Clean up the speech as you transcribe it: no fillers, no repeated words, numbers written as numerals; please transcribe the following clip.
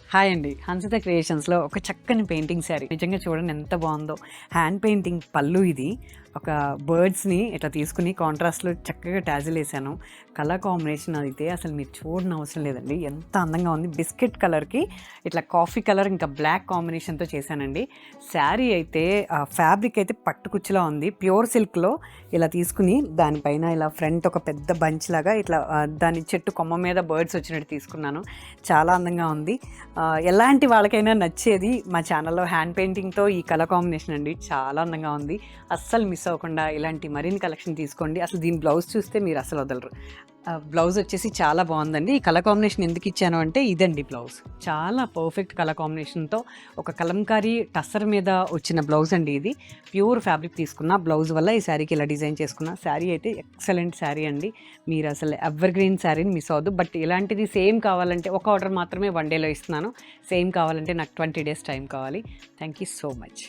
Hi అండి. హన్సిత క్రియేషన్స్‌లో ఒక చక్కని పెయింటింగ్ శారీ. నిజంగా చూడండి ఎంత బావుందో. హ్యాండ్ పెయింటింగ్ పళ్ళు ఇది. ఒక బర్డ్స్‌ని ఇట్లా తీసుకొని కాంట్రాస్ట్‌లో చక్కగా టాజిలేసాను. కలర్ కాంబినేషన్ అయితే అసలు మీరు చూడనవసరం లేదండి. ఎంత అందంగా ఉంది. బిస్కెట్ కలర్‌కి ఇట్లా కాఫీ కలర్ ఇంకా బ్లాక్ కాంబినేషన్‌తో చేశానండి. శారీ అయితే ఫ్యాబ్రిక్ అయితే పట్టు కుచ్చులా ఉంది. ప్యూర్ సిల్క్‌లో ఇలా తీసుకుని దానిపైన ఇలా ఫ్రంట్ ఒక పెద్ద బంచ్ లాగా ఇట్లా దాని చెట్టు కొమ్మ మీద బర్డ్స్ వచ్చినట్టు తీసుకున్నాను. చాలా అందంగా ఉంది. ఎలాంటి వాళ్ళకైనా నచ్చేది మా ఛానల్లో హ్యాండ్ పెయింటింగ్తో ఈ కలర్ కాంబినేషన్ అండి. చాలా అందంగా ఉంది. అస్సలు మిస్ అవ్వకుండా ఇలాంటి మరిన్ని కలెక్షన్ తీసుకోండి. అసలు దీని బ్లౌజ్ చూస్తే మీరు అసలు వదలరు. బ్లౌజ్ వచ్చేసి చాలా బాగుందండి. ఈ కలర్ కాంబినేషన్ ఎందుకు ఇచ్చాను అంటే ఇదండి బ్లౌజ్. చాలా పర్ఫెక్ట్ కలర్ కాంబినేషన్తో ఒక కలంకారీ టస్సర్ మీద వచ్చిన బ్లౌజ్ అండి ఇది. ప్యూర్ ఫ్యాబ్రిక్ తీసుకున్న బ్లౌజ్ వల్ల ఈ శారీకి ఇలా డిజైన్ చేసుకున్న. శారీ అయితే ఎక్సలెంట్ శారీ అండి. మీరు అసలు ఎవర్ గ్రీన్ శారీని మిస్ అవ్వద్దు. బట్ ఇలాంటిది సేమ్ కావాలంటే ఒక ఆర్డర్ మాత్రమే 1 డేలో ఇస్తున్నాను. సేమ్ కావాలంటే నాకు 20 డేస్ టైం కావాలి. Thank you so much.